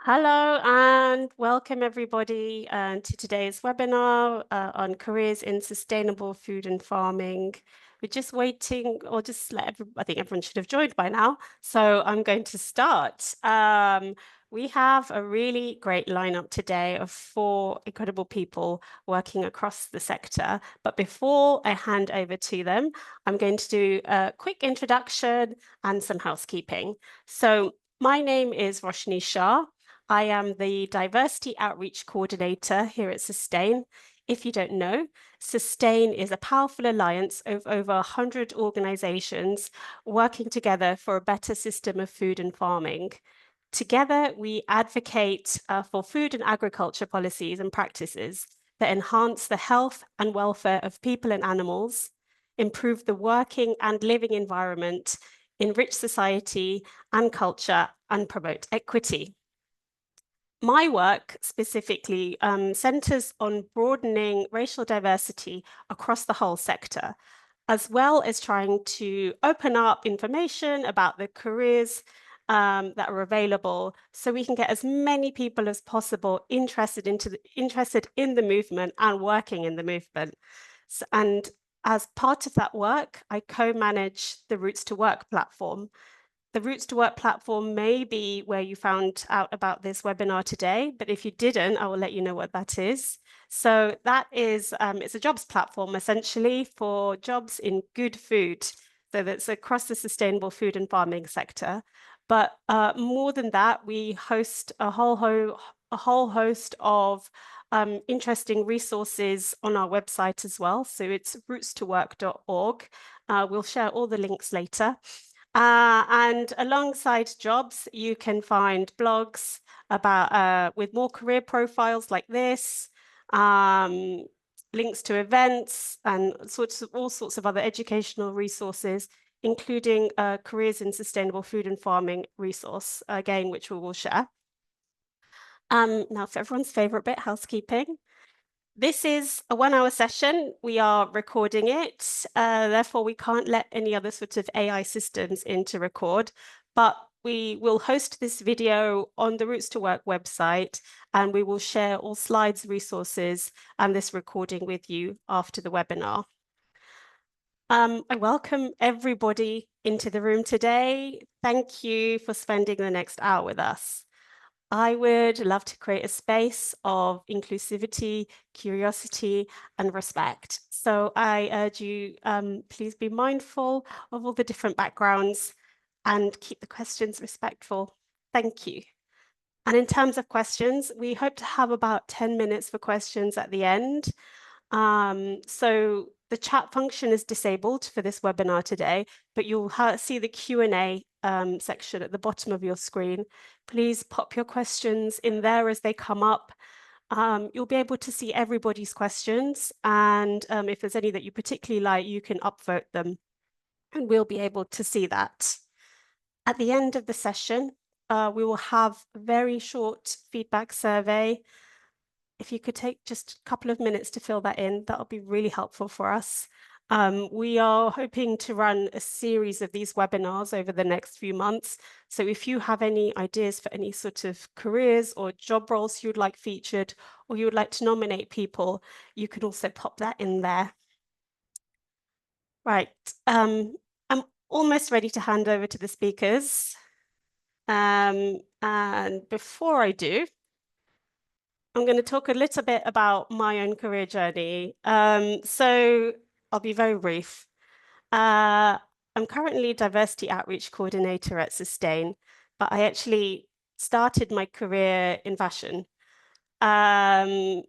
Hello and welcome everybody to today's webinar on careers in sustainable food and farming. We're just waiting, or just I think everyone should have joined by now. So I'm going to start. We have a really great lineup today of 4 incredible people working across the sector. But before I hand over to them, I'm going to do a quick introduction and some housekeeping. So my name is Roshni Shah. I am the Diversity Outreach Coordinator here at Sustain. If you don't know, Sustain is a powerful alliance of over 100 organizations working together for a better system of food and farming. Together, we advocate for food and agriculture policies and practices that enhance the health and welfare of people and animals, improve the working and living environment, enrich society and culture, and promote equity. My work specifically centers on broadening racial diversity across the whole sector, as well as trying to open up information about the careers that are available so we can get as many people as possible interested in the movement and working in the movement. And as part of that work, I co-manage the Roots to Work platform. The Roots to Work platform may be where you found out about this webinar today, but if you didn't, I will let you know what that is. So that is, it's a jobs platform essentially for jobs in good food. So that's across the sustainable food and farming sector. But more than that, we host a whole host of interesting resources on our website as well. So it's rootstowork.org. We'll share all the links later. And alongside jobs, you can find blogs about with more career profiles like this, links to events and all sorts of other educational resources, including careers in sustainable food and farming resource, again, which we will share. Now for everyone's favorite bit, housekeeping. This is a 1-hour session. We are recording it. Therefore, we can't let any other sort of AI systems in to record, but we will host this video on the Roots to Work website, and we will share all slides, resources, and this recording with you after the webinar. I welcome everybody into the room today. Thank you for spending the next hour with us. I would love to create a space of inclusivity, curiosity, and respect. So I urge you, please be mindful of all the different backgrounds and keep the questions respectful. Thank you. And in terms of questions, we hope to have about 10 minutes for questions at the end. So the chat function is disabled for this webinar today, but you'll see the Q&A section at the bottom of your screen. Please pop your questions in there as they come up. You'll be able to see everybody's questions, and if there's any that you particularly like, you can upvote them, and we'll be able to see that. At the end of the session, we will have a very short feedback survey. If you could take just a couple of minutes to fill that in, that'll be really helpful for us. We are hoping to run a series of these webinars over the next few months. So if you have any ideas for any sort of careers or job roles you'd like featured, or you would like to nominate people, you can also pop that in there. Right, I'm almost ready to hand over to the speakers. And before I do, I'm going to talk a little bit about my own career journey. So I'll be very brief. I'm currently Diversity Outreach Coordinator at Sustain, but I actually started my career in fashion. And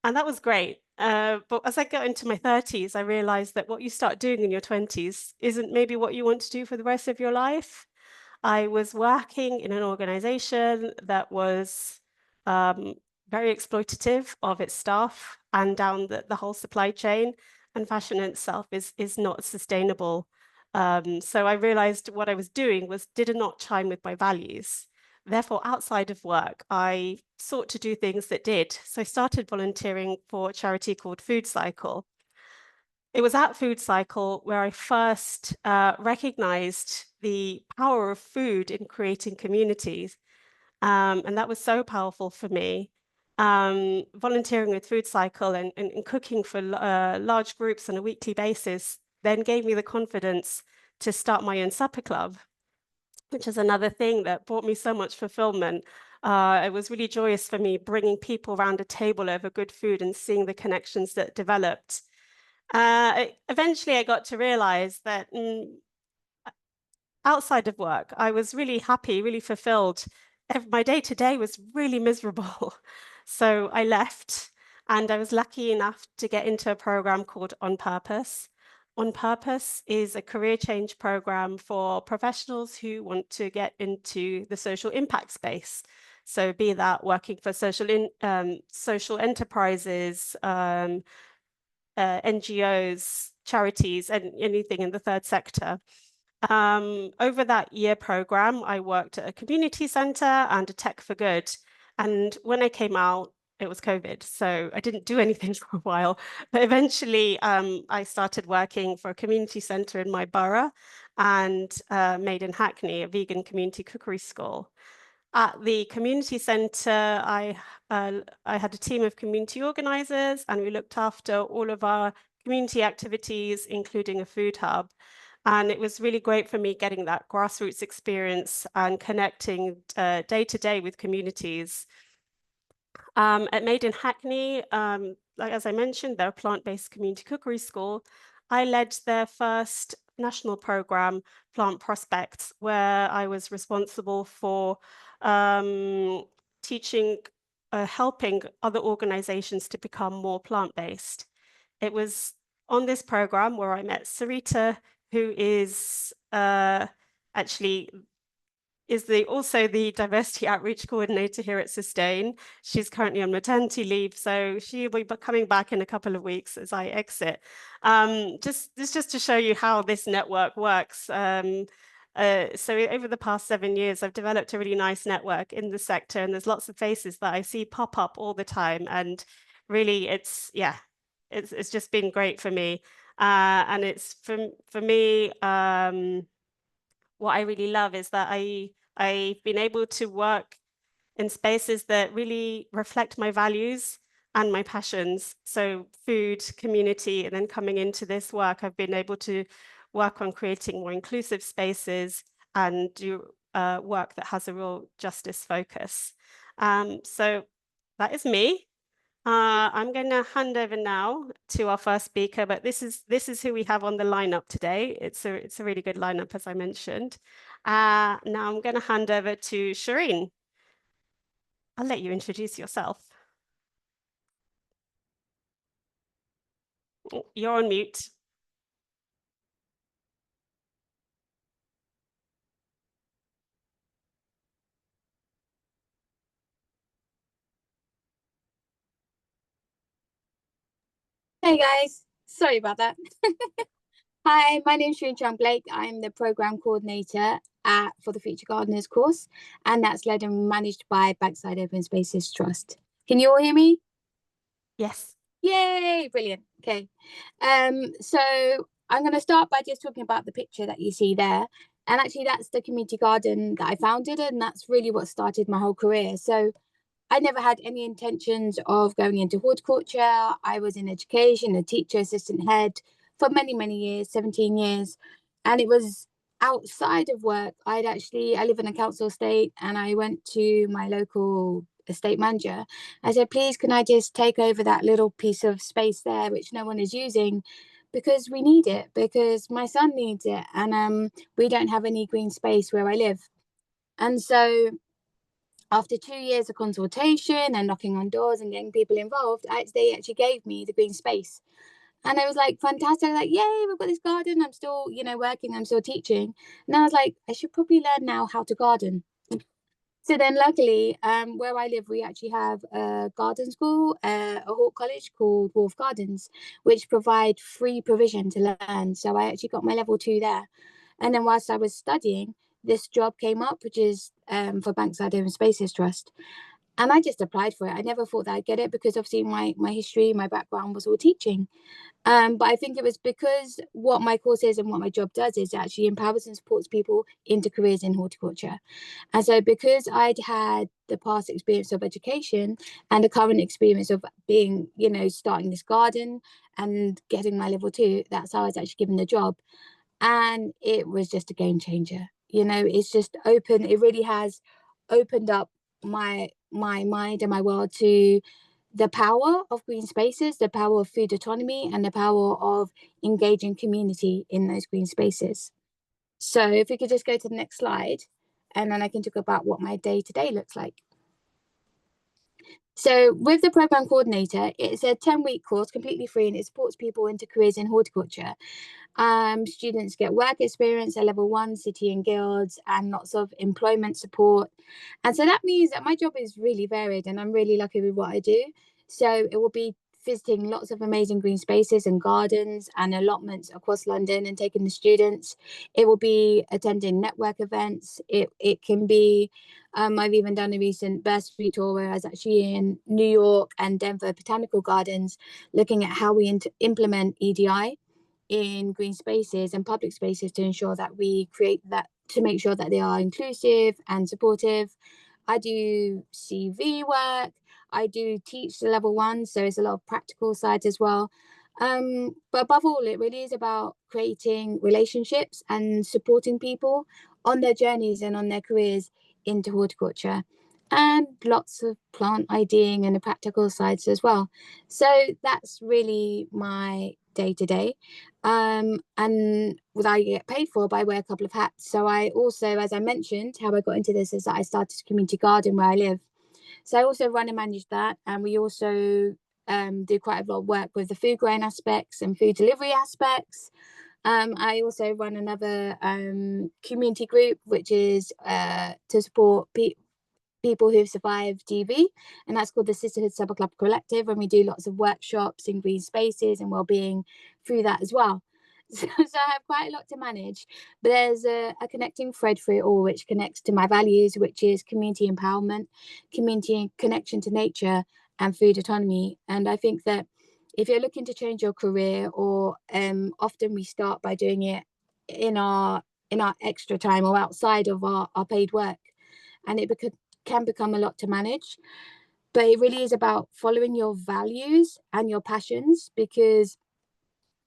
that was great. But as I got into my 30s, I realized that what you start doing in your 20s isn't maybe what you want to do for the rest of your life. I was working in an organization that was very exploitative of its staff and down the whole supply chain, and fashion in itself is not sustainable. So I realized what I was doing did not chime with my values. Therefore, outside of work, I sought to do things that did. So I started volunteering for a charity called Food Cycle. It was at Food Cycle where I first recognized the power of food in creating communities. And that was so powerful for me. Volunteering with Food Cycle and cooking for large groups on a weekly basis then gave me the confidence to start my own supper club, which is another thing that brought me so much fulfillment. It was really joyous for me bringing people around a table over good food and seeing the connections that developed. Eventually, I got to realize that outside of work, I was really happy, really fulfilled. My day to day was really miserable. So I left, and I was lucky enough to get into a program called On Purpose. On Purpose is a career change program for professionals who want to get into the social impact space. So be that working for social enterprises, NGOs, charities, and anything in the third sector. Over that year program, I worked at a community center and a tech for good. And when I came out, it was COVID, so I didn't do anything for a while. But eventually, I started working for a community center in my borough and Made in Hackney, a vegan community cookery school. At the community center, I had a team of community organizers, and we looked after all of our community activities, including a food hub. And it was really great for me getting that grassroots experience and connecting day to day with communities. At Made in Hackney, like as I mentioned, they're a plant-based community cookery school. I led their first national program, Plant Prospects, where I was responsible for teaching, helping other organizations to become more plant-based. It was on this program where I met Sarita, who is actually also the diversity outreach coordinator here at Sustain. She's currently on maternity leave, so she'll be coming back in a couple of weeks as I exit. Just to show you how this network works. So over the past 7 years, I've developed a really nice network in the sector, and there's lots of faces that I see pop up all the time. And really, it's just been great for me. And it's for me, what I really love is that I've been able to work in spaces that really reflect my values and my passions. So food, community, and then coming into this work, I've been able to work on creating more inclusive spaces and do work that has a real justice focus. So that is me. I'm going to hand over now to our first speaker, but this is who we have on the lineup today. It's a really good lineup, as I mentioned. Now I'm going to hand over to Shereen. I'll let you introduce yourself. You're on mute. Hey guys, sorry about that. Hi, my name is Shereen Chung-Blake. I'm the program coordinator for the Future Gardeners course, and that's led and managed by Bankside Open Spaces Trust. Can you all hear me? Yes. Yay, brilliant. Okay. So I'm going to start by just talking about the picture that you see there. And actually, that's the community garden that I founded, and that's really what started my whole career. So I never had any intentions of going into horticulture. I was in education, a teacher, assistant head for many, many years, 17 years. And it was outside of work. I live in a council estate, and I went to my local estate manager. I said, please, can I just take over that little piece of space there, which no one is using? Because we need it, because my son needs it. And we don't have any green space where I live. And so after 2 years of consultation and knocking on doors and getting people involved, they actually gave me the green space. And I was like, fantastic. Like, yay, we've got this garden. I'm still, working. I'm still teaching. And I was like, I should probably learn now how to garden. So then luckily, where I live, we actually have a garden school, a hort college called Wolf Gardens, which provide free provision to learn. So I actually got my level 2 there. And then whilst I was studying, this job came up, which is for Bankside Open Spaces Trust. And I just applied for it. I never thought that I'd get it because obviously my history, my background was all teaching. But I think it was because what my course is and what my job does is actually empowers and supports people into careers in horticulture. And so because I'd had the past experience of education and the current experience of being, starting this garden and getting my level 2, that's how I was actually given the job. And it was just a game changer. It's just open. It really has opened up my mind and my world to the power of green spaces, the power of food autonomy, and the power of engaging community in those green spaces. So if we could just go to the next slide, and then I can talk about what my day-to-day looks like. So with the program coordinator, it's a 10-week course, completely free, and it supports people into careers in horticulture. Students get work experience at level 1, city and guilds, and lots of employment support. And so that means that my job is really varied, and I'm really lucky with what I do. So it will be visiting lots of amazing green spaces and gardens and allotments across London and taking the students. It will be attending network events. It can be, I've even done a recent bursary tour where I was actually in New York and Denver botanical gardens, looking at how we implement EDI in green spaces and public spaces to ensure that we create that, to make sure that they are inclusive and supportive. I do CV work. I do teach the level 1, so it's a lot of practical sides as well. But above all, it really is about creating relationships and supporting people on their journeys and on their careers into horticulture, and lots of plant IDing and the practical sides as well. So that's really my day to day. And what I get paid for, but I wear a couple of hats. So I also, as I mentioned, how I got into this is that I started a community garden where I live. So I also run and manage that. And we also do quite a lot of work with the food grain aspects and food delivery aspects. I also run another community group, which is to support people who've survived DV, and that's called the Sisterhood Supper Club Collective, and we do lots of workshops in green spaces and well-being through that as well. So I have quite a lot to manage, but there's a connecting thread through it all, which connects to my values, which is community empowerment, community connection to nature, and food autonomy. And I think that if you're looking to change your career, or often we start by doing it in our extra time or outside of our paid work, and it can become a lot to manage. But it really is about following your values and your passions, because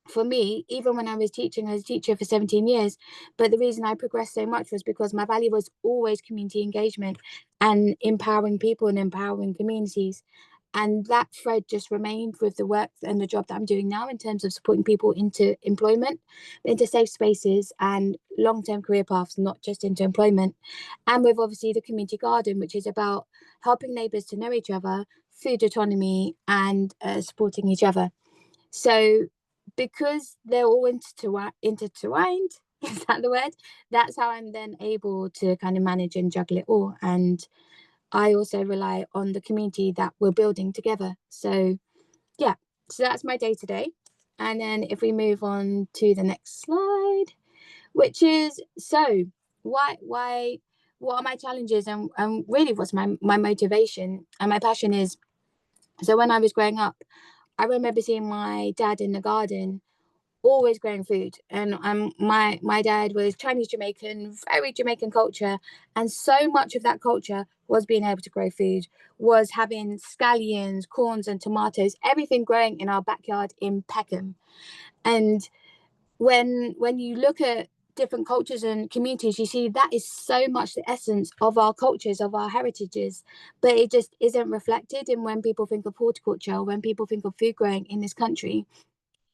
for me, even when I was teaching, I was a teacher for 17 years, but the reason I progressed so much was because my value was always community engagement and empowering people and empowering communities. And that thread just remained with the work and the job that I'm doing now, in terms of supporting people into employment, into safe spaces and long-term career paths, not just into employment. And with obviously the community garden, which is about helping neighbours to know each other, food autonomy, and supporting each other. So because they're all intertwined, is that the word? That's how I'm then able to kind of manage and juggle it all. And I also rely on the community that we're building together. So yeah, so that's my day to day. And then if we move on to the next slide, which is, so why what are my challenges, and really what's my motivation and my passion is. So when I was growing up, I remember seeing my dad in the garden always growing food, and my dad was Chinese Jamaican, very Jamaican culture, and so much of that culture was being able to grow food, was having scallions, corns, and tomatoes, everything growing in our backyard in Peckham. And when you look at different cultures and communities, you see that is so much the essence of our cultures, of our heritages, but it just isn't reflected in when people think of horticulture, or when people think of food growing in this country.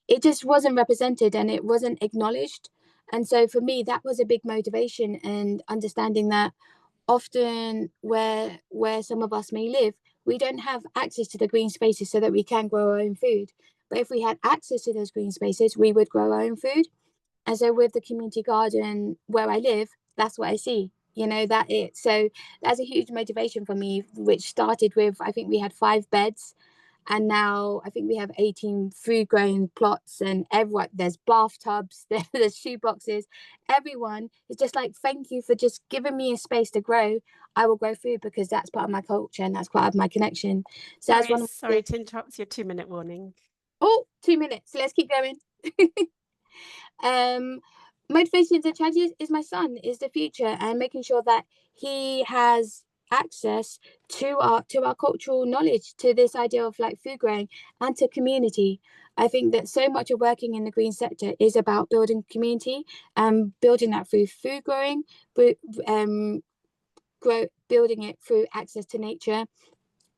It just wasn't represented and it wasn't acknowledged. And so for me, that was a big motivation, and understanding that often where some of us may live, we don't have access to the green spaces so that we can grow our own food. But if we had access to those green spaces, we would grow our own food. And so with the community garden where I live, that's what I see. That it. So that's a huge motivation for me, which started with, I think we had 5 beds, And now I think we have 18 food growing plots, and everyone, there's bathtubs, there's shoe boxes. Everyone is just like, thank you for just giving me a space to grow. I will grow food because that's part of my culture and that's part of my connection. So that's one of Sorry to interrupt your 2-minute warning. Oh, 2 minutes. Let's keep going. um Motivations and challenges is my son, is the future, and making sure that he has access to our cultural knowledge, to this idea of like food growing and to community. I think that so much of working in the green sector is about building community and building that through food growing, but building it through access to nature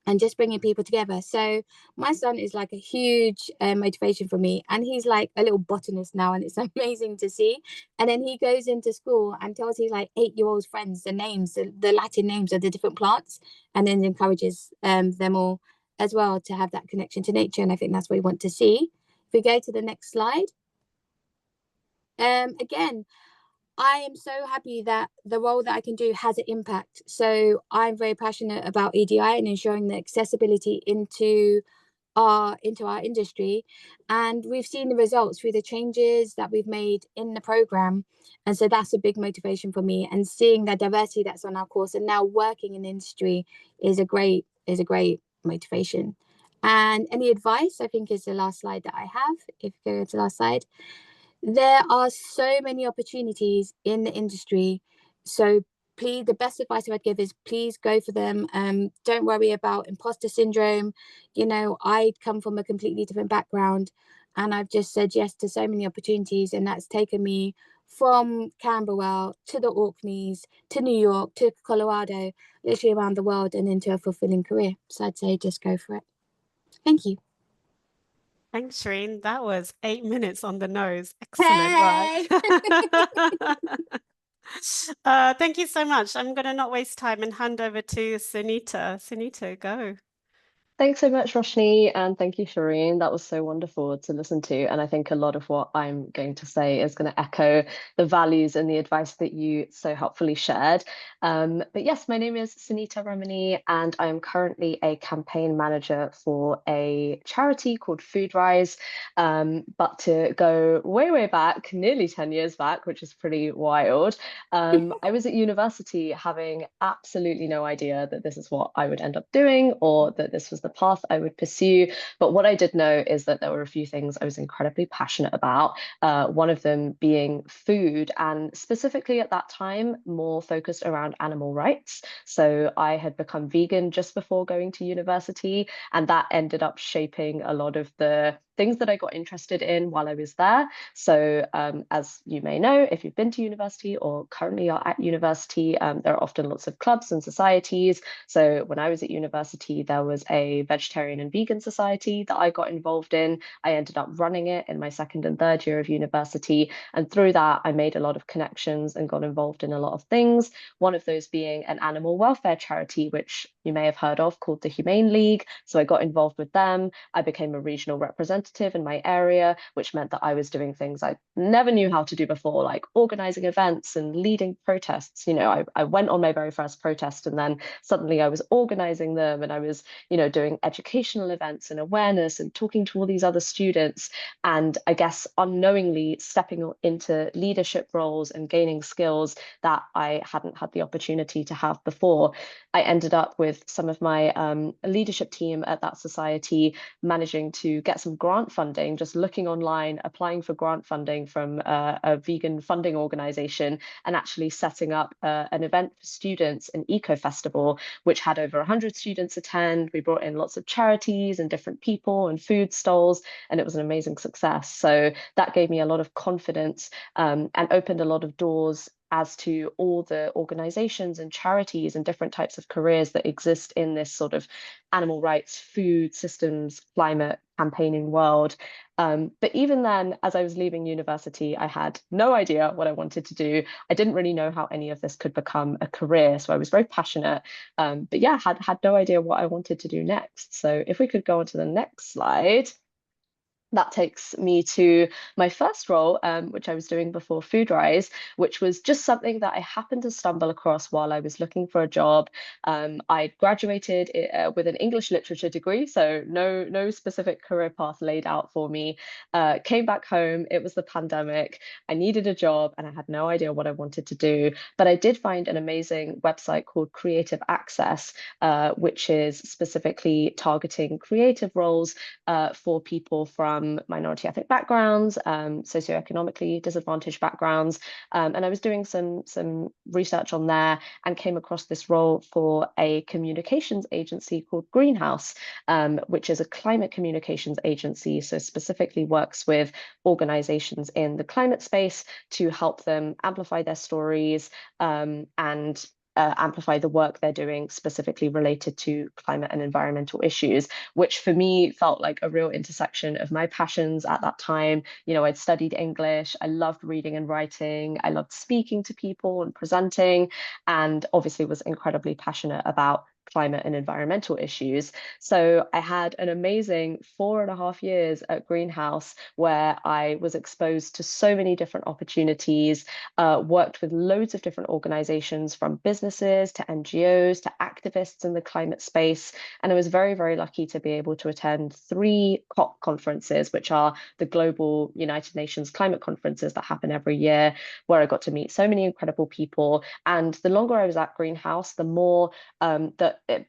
and just bringing people together. So my son is like a huge motivation for me, and he's like a little botanist now, and it's amazing to see. And then he goes into school and tells his like 8-year-old friends the names, the Latin names of the different plants, and then encourages them all as well to have that connection to nature. And I think that's what we want to see. If we go to the next slide, again, I am so happy that the role that I can do has an impact. So I'm very passionate about EDI and ensuring the accessibility into our industry, and we've seen the results through the changes that we've made in the program. And so that's a big motivation for me, and seeing the diversity that's on our course and now working in the industry is a great motivation. And any advice, I think, is the last slide that I have. If you go to the last slide, there are so many opportunities in the industry. So please, the best advice I would give is please go for them. Don't worry about imposter syndrome. You know, I come from a completely different background, and I've just said yes to so many opportunities, and that's taken me from Camberwell to the Orkneys to New York to Colorado, literally around the world, and into a fulfilling career. So I'd say just go for it. Thank you. Thanks, Shereen. That was 8 minutes on the nose. Excellent work. Hey! Thank you so much. I'm going to not waste time and hand over to Sunita. Sunita, go. Thanks so much, Roshni, and thank you, Shereen. That was so wonderful to listen to. And I think a lot of what I'm going to say is going to echo the values and the advice that you so helpfully shared. But yes, my name is Sunita Ramani, and I am currently a campaign manager for a charity called Foodrise. But to go way, way back, nearly 10 years back, which is pretty wild, I was at university having absolutely no idea that this is what I would end up doing or that this was the path I would pursue. But what I did know is that there were a few things I was incredibly passionate about. One of them being food, and specifically at that time, more focused around animal rights. So I had become vegan just before going to university, and that ended up shaping a lot of the things that I got interested in while I was there. So as you may know, if you've been to university or currently are at university, there are often lots of clubs and societies. So when I was at university, there was a vegetarian and vegan society that I got involved in. I ended up running it in my second and third year of university. And through that, I made a lot of connections and got involved in a lot of things. One of those being an animal welfare charity, which you may have heard of, called the Humane League. So I got involved with them. I became a regional representative in my area, which meant that I was doing things I never knew how to do before, like organizing events and leading protests. You know, I went on my very first protest, and then suddenly I was organizing them, and I was, you know, doing educational events and awareness and talking to all these other students. And I guess unknowingly stepping into leadership roles and gaining skills that I hadn't had the opportunity to have before. I ended up with some of my leadership team at that society managing to get some grant funding, just looking online, applying for grant funding from a vegan funding organization, and actually setting up an event for students, an eco festival, which had over 100 students attend. We brought in lots of charities and different people and food stalls, and it was an amazing success. So that gave me a lot of confidence and opened a lot of doors as to all the organizations and charities and different types of careers that exist in this sort of animal rights, food systems, climate campaigning world. But even then, as I was leaving university, I had no idea what I wanted to do. I didn't really know how any of this could become a career. So I was very passionate, but yeah, had no idea what I wanted to do next. So if we could go on to the next slide. That takes me to my first role, which I was doing before Foodrise, which was just something that I happened to stumble across while I was looking for a job. I graduated with an English literature degree, so no specific career path laid out for me. Came back home, it was the pandemic. I needed a job and I had no idea what I wanted to do, but I did find an amazing website called Creative Access, which is specifically targeting creative roles for people from minority ethnic backgrounds, socioeconomically disadvantaged backgrounds. And I was doing some research on there and came across this role for a communications agency called Greenhouse, which is a climate communications agency. So specifically works with organizations in the climate space to help them amplify their stories and amplify the work they're doing specifically related to climate and environmental issues, which for me felt like a real intersection of my passions at that time. You know, I'd studied English, I loved reading and writing, I loved speaking to people and presenting, and obviously was incredibly passionate about climate and environmental issues. So I had an amazing 4.5 years at Greenhouse where I was exposed to so many different opportunities, worked with loads of different organizations from businesses to NGOs to activists in the climate space. And I was very, very lucky to be able to attend 3 COP conferences, which are the global United Nations climate conferences that happen every year, where I got to meet so many incredible people. And the longer I was at Greenhouse, the more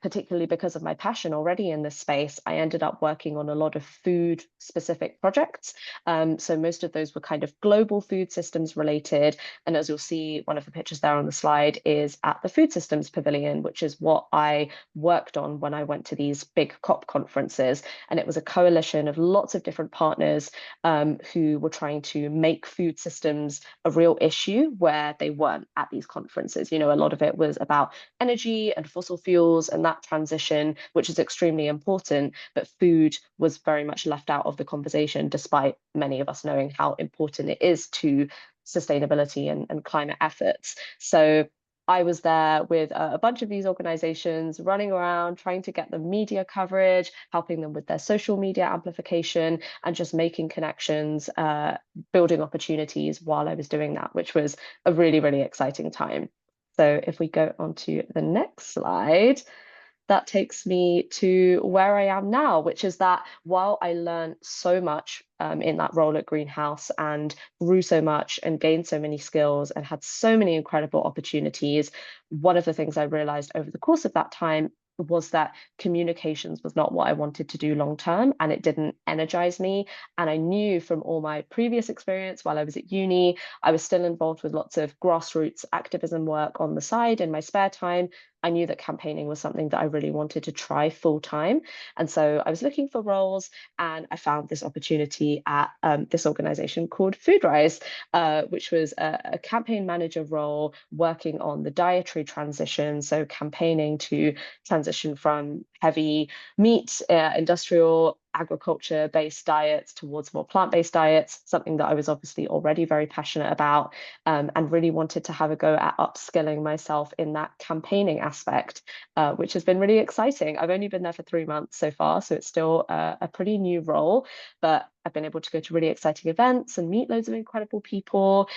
particularly because of my passion already in this space, I ended up working on a lot of food specific projects. So most of those were kind of global food systems related. And as you'll see, one of the pictures there on the slide is at the Food Systems Pavilion, which is what I worked on when I went to these big COP conferences. And it was a coalition of lots of different partners who were trying to make food systems a real issue where they weren't at these conferences. You know, a lot of it was about energy and fossil fuels and that transition, which is extremely important, but food was very much left out of the conversation, despite many of us knowing how important it is to sustainability and climate efforts. So I was there with a bunch of these organizations, running around, trying to get them media coverage, helping them with their social media amplification, and just making connections, building opportunities while I was doing that, which was a really, really exciting time. So if we go on to the next slide, that takes me to where I am now, which is that while I learned so much in that role at Greenhouse and grew so much and gained so many skills and had so many incredible opportunities, one of the things I realized over the course of that time was that communications was not what I wanted to do long term, and it didn't energize me. And I knew from all my previous experience while I was at uni, I was still involved with lots of grassroots activism work on the side in my spare time. I knew that campaigning was something that I really wanted to try full time. And so I was looking for roles and I found this opportunity at this organization called Foodrise, which was a campaign manager role working on the dietary transition. So campaigning to transition from heavy meat, industrial agriculture-based diets towards more plant-based diets, something that I was obviously already very passionate about, and really wanted to have a go at upskilling myself in that campaigning aspect, which has been really exciting. I've only been there for 3 months so far, so it's still a pretty new role, but I've been able to go to really exciting events and meet loads of incredible people.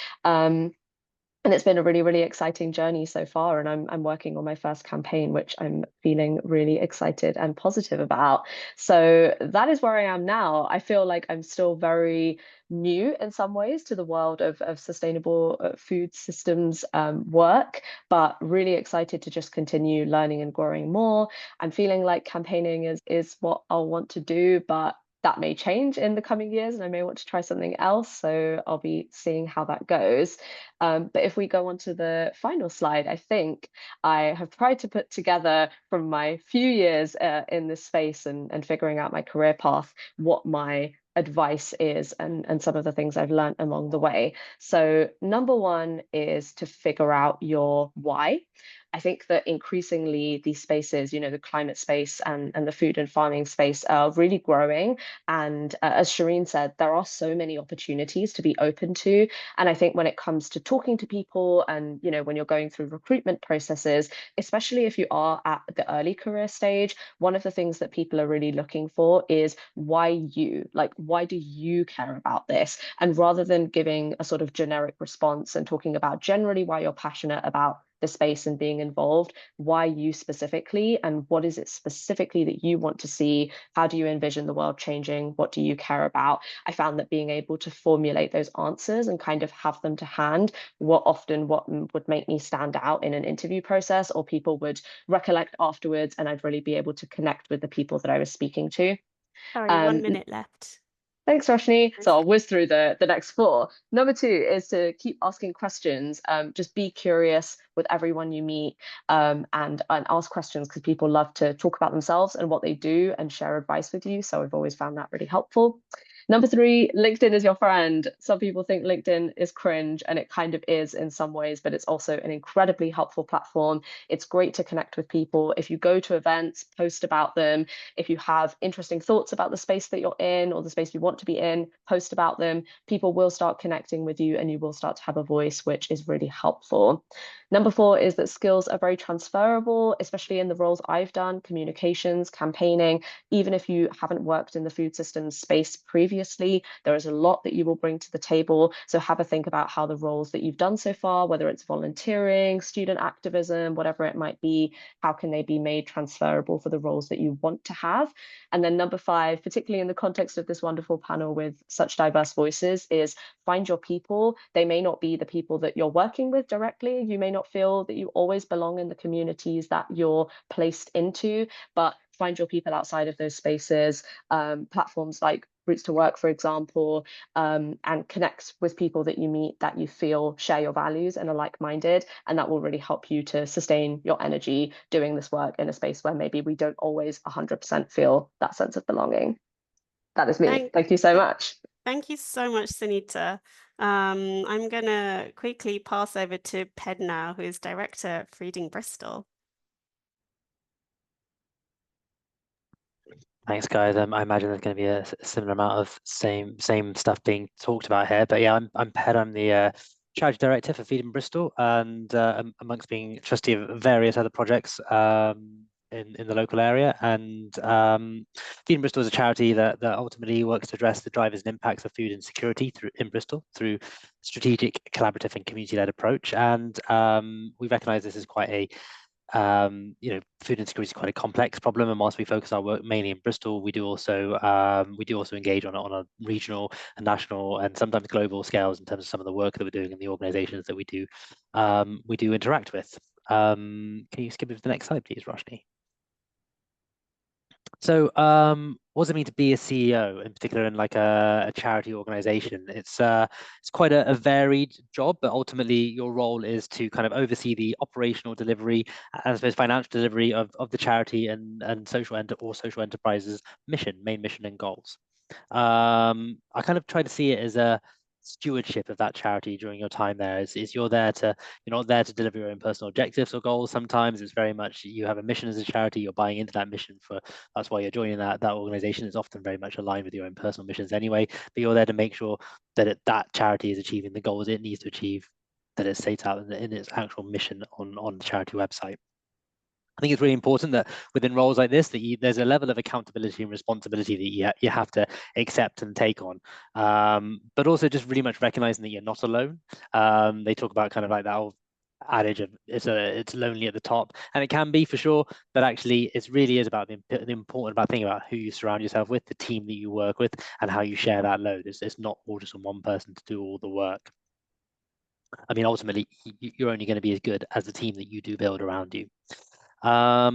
And it's been a really, really exciting journey so far. And I'm working on my first campaign, which I'm feeling really excited and positive about. So that is where I am now. I feel like I'm still very new in some ways to the world of sustainable food systems work, but really excited to just continue learning and growing more. I'm feeling like campaigning is what I'll want to do, but that may change in the coming years and I may want to try something else. So I'll be seeing how that goes. But if we go on to the final slide, I think I have tried to put together from my few years in this space and figuring out my career path, what my advice is and some of the things I've learned along the way. So number one is to figure out your why. I think that increasingly these spaces, the climate space and the food and farming space are really growing. And as Shereen said, there are so many opportunities to be open to. And I think when it comes to talking to people and, when you're going through recruitment processes, especially if you are at the early career stage, one of the things that people are really looking for is why you, like, why do you care about this? And rather than giving a sort of generic response and talking about generally why you're passionate about the space and being involved, why you specifically, and what is it specifically that you want to see? How do you envision the world changing? What do you care about? I found that being able to formulate those answers and kind of have them to hand what would make me stand out in an interview process, or people would recollect afterwards, and I'd really be able to connect with the people that I was speaking to. Sorry, 1 minute left. Thanks, Roshni. So I'll whiz through the next four. Number two is to keep asking questions. Just be curious with everyone you meet, and ask questions, because people love to talk about themselves and what they do and share advice with you. So I've always found that really helpful. Number three, LinkedIn is your friend. Some people think LinkedIn is cringe, and it kind of is in some ways, but it's also an incredibly helpful platform. It's great to connect with people. If you go to events, post about them. If you have interesting thoughts about the space that you're in or the space you want to be in, post about them. People will start connecting with you and you will start to have a voice, which is really helpful. Number four is that skills are very transferable, especially in the roles I've done: communications, campaigning. Even if you haven't worked in the food systems space previously, there is a lot that you will bring to the table. So have a think about how the roles that you've done so far, whether it's volunteering, student activism, whatever it might be, how can they be made transferable for the roles that you want to have? And then number five, particularly in the context of this wonderful panel with such diverse voices, is find your people. They may not be the people that you're working with directly. You may not feel that you always belong in the communities that you're placed into, but find your people outside of those spaces. Platforms like Roots to Work, for example, and connect with people that you meet that you feel share your values and are like-minded, and that will really help you to sustain your energy doing this work in a space where maybe we don't always 100% feel that sense of belonging. That is me. Thank you so much. Thank you so much, Sunita. I'm going to quickly pass over to Ped now, who is Director at Feeding Bristol. Thanks, guys. I imagine there's going to be a similar amount of same stuff being talked about here. But yeah, I'm Ped. I'm the charity director for Feeding Bristol, and amongst being trustee of various other projects in the local area. And Feeding Bristol is a charity that ultimately works to address the drivers and impacts of food insecurity in Bristol through strategic, collaborative, and community-led approach. And we recognise this as quite a food insecurity is quite a complex problem, and whilst we focus our work mainly in Bristol, we do also engage on a regional and national and sometimes global scales in terms of some of the work that we're doing and the organisations that we do interact with. Can you skip it to the next slide, please, Roshni? So what does it mean to be a CEO, in particular in like a charity organization? It's quite a varied job, but ultimately your role is to kind of oversee the operational delivery and I suppose financial delivery of the charity and social enterprises main mission and goals. I kind of try to see it as a stewardship of that charity during your time there. Is you're not there to deliver your own personal objectives or goals. Sometimes it's very much you have a mission as a charity, you're buying into that mission, that's why you're joining that organization. It's often very much aligned with your own personal missions anyway, but you're there to make sure that that charity is achieving the goals it needs to achieve, that it states out in its actual mission on the charity website. I think it's really important that within roles like this, that there's a level of accountability and responsibility that you have to accept and take on, but also just really much recognizing that you're not alone. They talk about kind of like that old adage of it's lonely at the top, and it can be for sure, but actually it really is about the important about thinking about who you surround yourself with, the team that you work with, and how you share that load. It's not all just on one person to do all the work. I mean, ultimately, you're only going to be as good as the team that you do build around you. I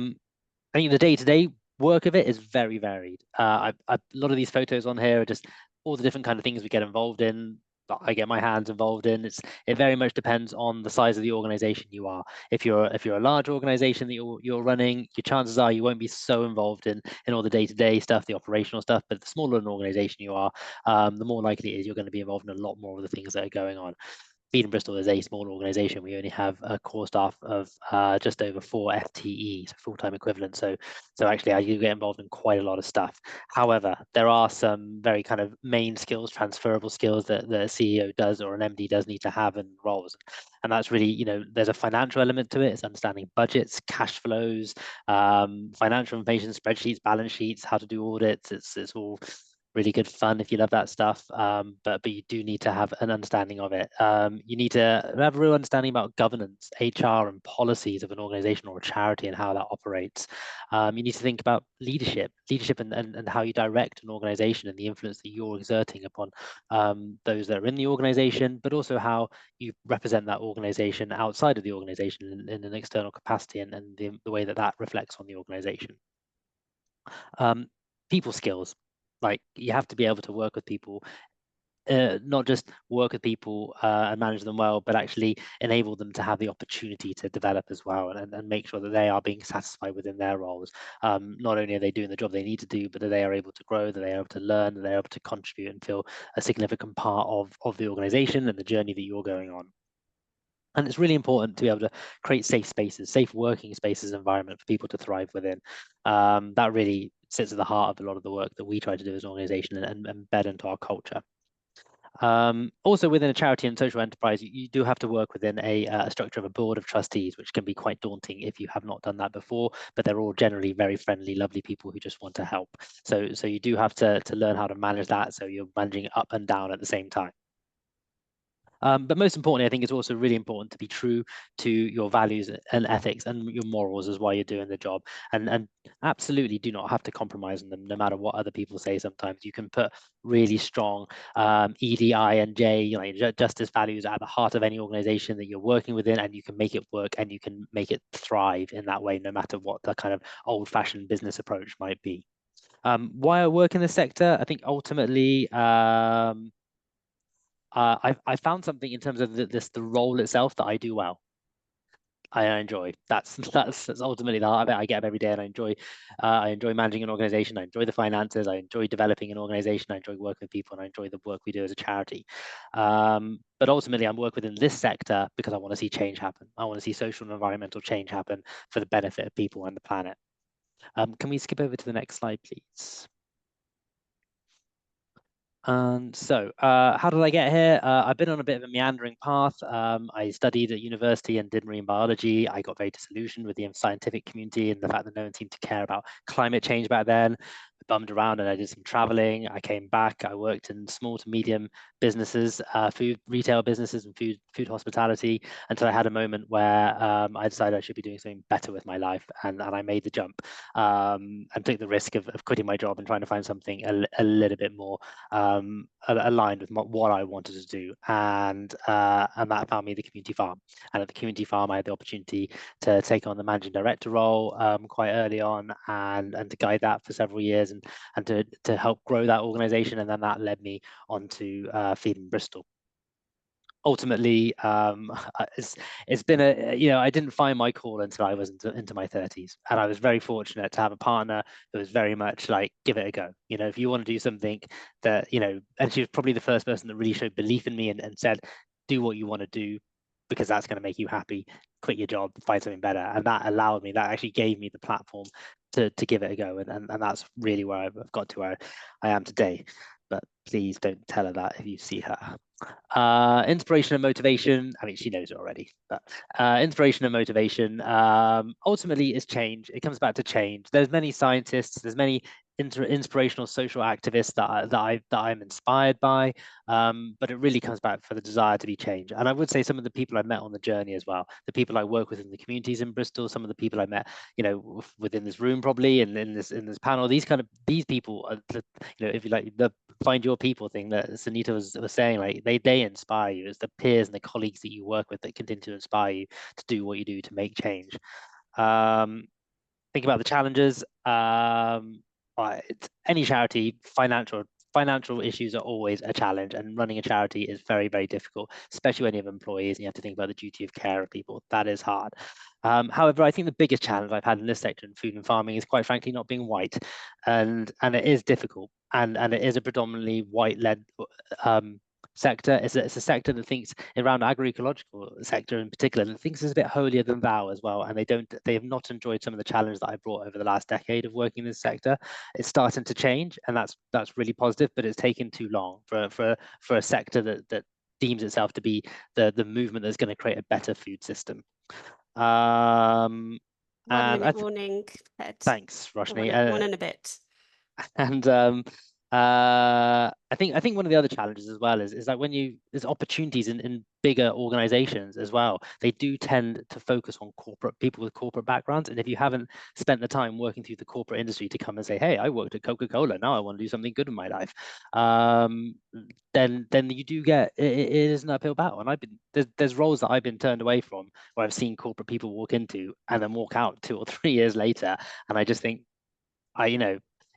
think the day-to-day work of it is very varied. A lot of these photos on here are just all the different kind of things we get involved in, that I get my hands involved in. It very much depends on the size of the organization you are. If you're a large organization that you're running, your chances are you won't be so involved in all the day-to-day stuff, the operational stuff. But the smaller an organization you are, the more likely it is you're going to be involved in a lot more of the things that are going on. Feeding Bristol is a small organisation. We only have a core staff of just over 4 FTE, so full-time equivalent. So actually, I do get involved in quite a lot of stuff. However, there are some very kind of main skills, transferable skills that the CEO does or an MD does need to have in roles. And that's really, you know, there's a financial element to it. It's understanding budgets, cash flows, financial information, spreadsheets, balance sheets, how to do audits. It's all really good fun if you love that stuff, but you do need to have an understanding of it. You need to have a real understanding about governance, HR, and policies of an organization or a charity and how that operates. You need to think about leadership and how you direct an organization and the influence that you're exerting upon those that are in the organization, but also how you represent that organization outside of the organization in an external capacity, and the way that reflects on the organization. People skills. Like, you have to be able to work with people, not just work with people and manage them well, but actually enable them to have the opportunity to develop as well, and make sure that they are being satisfied within their roles. Not only are they doing the job they need to do, but that they are able to grow, that they are able to learn, that they're able to contribute and feel a significant part of the organization and the journey that you're going on. And it's really important to be able to create safe spaces, safe working spaces, environment for people to thrive within. That really sits at the heart of a lot of the work that we try to do as an organization and embed into our culture. Also, within a charity and social enterprise, you do have to work within a structure of a board of trustees, which can be quite daunting if you have not done that before, but they're all generally very friendly, lovely people who just want to help. So you do have to learn how to manage that, so you're managing up and down at the same time. But most importantly, I think it's also really important to be true to your values and ethics and your morals as while you're doing the job, and absolutely do not have to compromise on them, no matter what other people say. Sometimes you can put really strong EDI and J, you know, justice values at the heart of any organization that you're working within, and you can make it work and you can make it thrive in that way, no matter what the kind of old-fashioned business approach might be. Why I work in the sector, I think ultimately, I found something in terms of the role itself that I do well. I enjoy. That's ultimately the heart of it. I get up every day and I enjoy managing an organization. I enjoy the finances. I enjoy developing an organization. I enjoy working with people, and I enjoy the work we do as a charity. But ultimately, I'm working within this sector because I want to see change happen. I want to see social and environmental change happen for the benefit of people and the planet. Can we skip over to the next slide, please? So how did I get here? I've been on a bit of a meandering path. I studied at university and did marine biology. I got very disillusioned with the scientific community and the fact that no one seemed to care about climate change back then. I bummed around and I did some traveling. I came back. I worked in small to medium businesses, food retail businesses and food hospitality, until I had a moment where I decided I should be doing something better with my life, and I made the jump and took the risk of quitting my job and trying to find something a little bit more aligned with what I wanted to do, and that found me the community farm. And at the community farm, I had the opportunity to take on the managing director role quite early on, and to guide that for several years, and to help grow that organization. And then that led me on to Feeding Bristol. Ultimately, it's been I didn't find my call until I was into my 30s, and I was very fortunate to have a partner who was very much like, give it a go. You know, if you want to do something that, and she was probably the first person that really showed belief in me and said, do what you want to do, because that's going to make you happy. Quit your job, find something better. And that actually gave me the platform to give it a go, and that's really where I've got to where I am today. But please don't tell her that if you see her. Inspiration and motivation. I mean, she knows it already, but inspiration and motivation ultimately is change. It comes back to change. There's many scientists, there's many inspirational social activists that I'm inspired by, but it really comes back for the desire to be changed. And I would say some of the people I met on the journey as well, the people I work with in the communities in Bristol, some of the people I met, within this room probably, and in this panel, these people are, if you like, the find your people thing that Sunita was saying, like they inspire you. It's the peers and the colleagues that you work with that continue to inspire you to do what you do to make change. Think about the challenges. Any charity, financial issues are always a challenge, and running a charity is very, very difficult, especially when you have employees and you have to think about the duty of care of people. That is hard. However, I think the biggest challenge I've had in this sector in food and farming is, quite frankly, not being white, and it is difficult, and it is a predominantly white-led sector. It's a sector that thinks around agroecological sector in particular, that thinks it's a bit holier than thou as well. And they have not enjoyed some of the challenges that I brought over the last decade of working in this sector. It's starting to change, and that's really positive, but it's taken too long for a sector that deems itself to be the movement that's going to create a better food system. 1 minute And warning, Ed. thanks, Roshni. One and a bit. And I think one of the other challenges as well is like when there's opportunities in bigger organizations as well, they do tend to focus on people with corporate backgrounds. And if you haven't spent the time working through the corporate industry to come and say, hey, I worked at Coca-Cola, now I want to do something good in my life, then you do get it is an uphill battle. And there's roles that I've been turned away from where I've seen corporate people walk into and then walk out 2 or 3 years later, and I just think,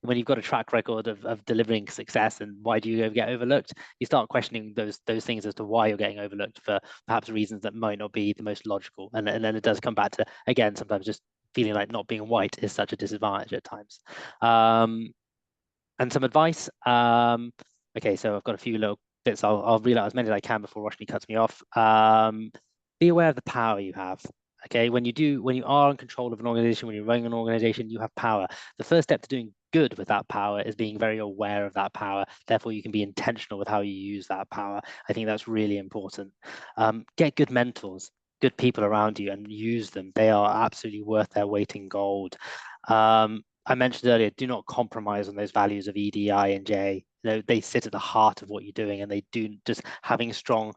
when you've got a track record of delivering success, and why do you get overlooked, you start questioning those things as to why you're getting overlooked for perhaps reasons that might not be the most logical. And then it does come back to, again, sometimes just feeling like not being white is such a disadvantage at times. And some advice. Okay, so I've got a few little bits. I'll read out as many as I can before Roshni cuts me off. Be aware of the power you have. Okay, when you are in control of an organization, when you're running an organization, you have power. The first step to doing good with that power is being very aware of that power. Therefore, you can be intentional with how you use that power. I think that's really important. Get good mentors, good people around you, and use them. They are absolutely worth their weight in gold. I mentioned earlier, do not compromise on those values of ED, I, and J. They sit at the heart of what you're doing, and they do. Just having strong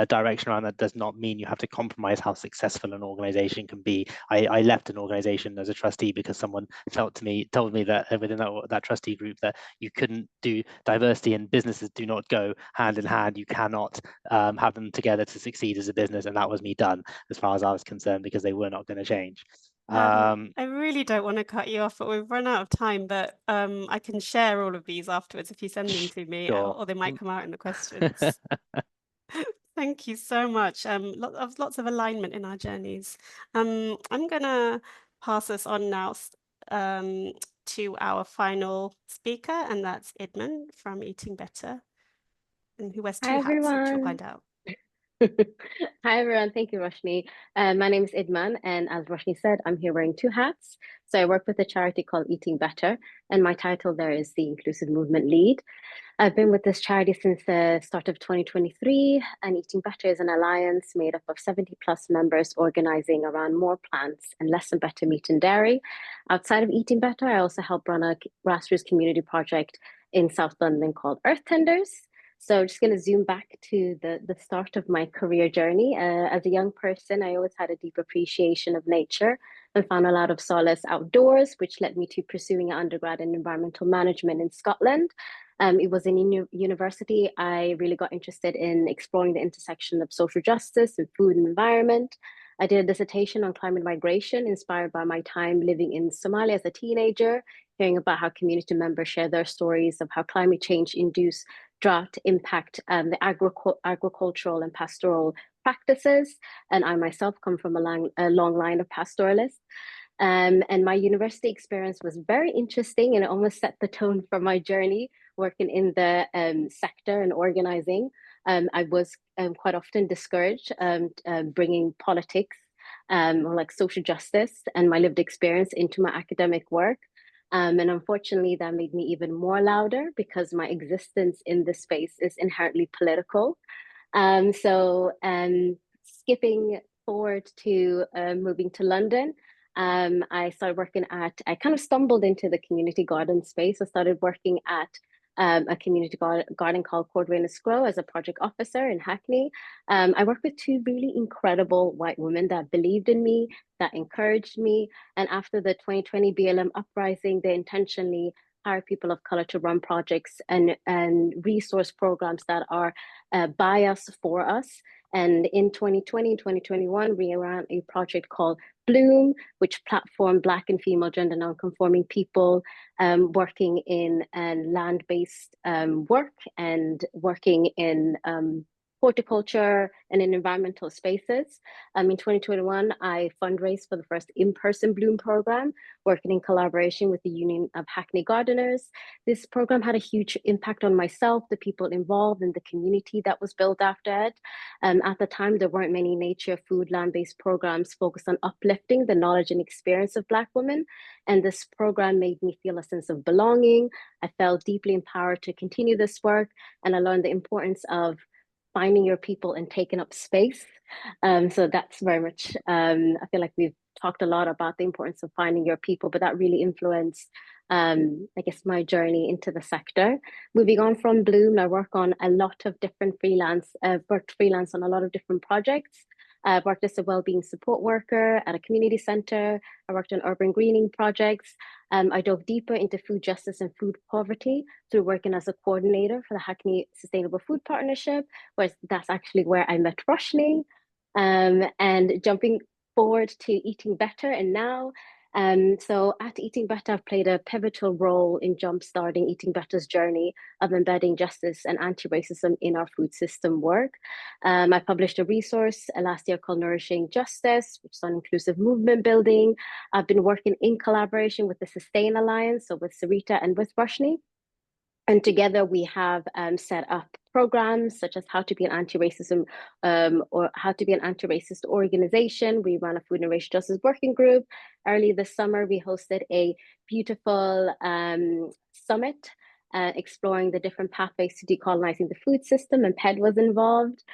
direction around that does not mean you have to compromise how successful an organization can be. I left an organization as a trustee because someone told me that within that trustee group that you couldn't do diversity, and businesses do not go hand in hand. You cannot have them together to succeed as a business, and that was me done as far as I was concerned, because they were not going to change. I really don't want to cut you off, but we've run out of time. But I can share all of these afterwards if you send them to me, Sure. or they might come out in the questions. Thank you so much. Lots of alignment in our journeys. I'm gonna pass us on now to our final speaker, and that's Idman from Eating Better, and who wears 2 Hi, hats, which you'll everyone. find out. Hi, everyone. Thank you, Roshni. My name is Idman, and as Roshni said, I'm here wearing 2 hats. So I work with a charity called Eating Better, and my title there is the Inclusive Movement Lead. I've been with this charity since the start of 2023, and Eating Better is an alliance made up of 70 plus members organizing around more plants and less and better meat and dairy. Outside of Eating Better, I also help run a grassroots community project in South London called Earth Tenders. So just going to zoom back to the start of my career journey. As a young person, I always had a deep appreciation of nature and found a lot of solace outdoors, which led me to pursuing an undergrad in environmental management in Scotland. It was in university, I really got interested in exploring the intersection of social justice and food and environment. I did a dissertation on climate migration, inspired by my time living in Somalia as a teenager, hearing about how community members share their stories of how climate change induced drought impact the agricultural and pastoral practices. And I myself come from a long line of pastoralists. And my university experience was very interesting, and it almost set the tone for my journey working in the sector and organizing. I was quite often discouraged bringing politics or like social justice and my lived experience into my academic work. And unfortunately, that made me even more louder because my existence in this space is inherently political. So skipping forward to moving to London, I kind of stumbled into the community garden space. I started working at a community garden called Cordwainer Scroll as a project officer in Hackney. I worked with 2 really incredible white women that believed in me, that encouraged me. And after the 2020 BLM uprising, they intentionally hire people of color to run projects and resource programs that are by us, for us. And in 2020 and 2021, we ran a project called Bloom, which platformed Black and female gender nonconforming people working in land-based work and working in horticulture and in environmental spaces. In 2021, I fundraised for the first in-person Bloom program, working in collaboration with the Union of Hackney Gardeners. This program had a huge impact on myself, the people involved, and the community that was built after it. At the time, there weren't many nature, food, land-based programs focused on uplifting the knowledge and experience of Black women. And this program made me feel a sense of belonging. I felt deeply empowered to continue this work, and I learned the importance of finding your people and taking up space. So that's very much, I feel like we've talked a lot about the importance of finding your people, but that really influenced, I guess, my journey into the sector. Moving on from Bloom, I work on a lot of different worked freelance on a lot of different projects. I've worked as a wellbeing support worker at a community center. I worked on urban greening projects. I dove deeper into food justice and food poverty through working as a coordinator for the Hackney Sustainable Food Partnership, where that's actually where I met Roshni. And jumping forward to Eating Better and now, so at Eating Better, I've played a pivotal role in jumpstarting Eating Better's journey of embedding justice and anti-racism in our food system work. I published a resource last year called Nourishing Justice, which is on inclusive movement building. I've been working in collaboration with the Sustain Alliance, so with Sunita and with Roshni. And together we have set up programs such as how to be an anti-racism or how to be an anti-racist organization. We run a food and racial justice working group. Early this summer, we hosted a beautiful summit exploring the different pathways to decolonizing the food system, and PED was involved,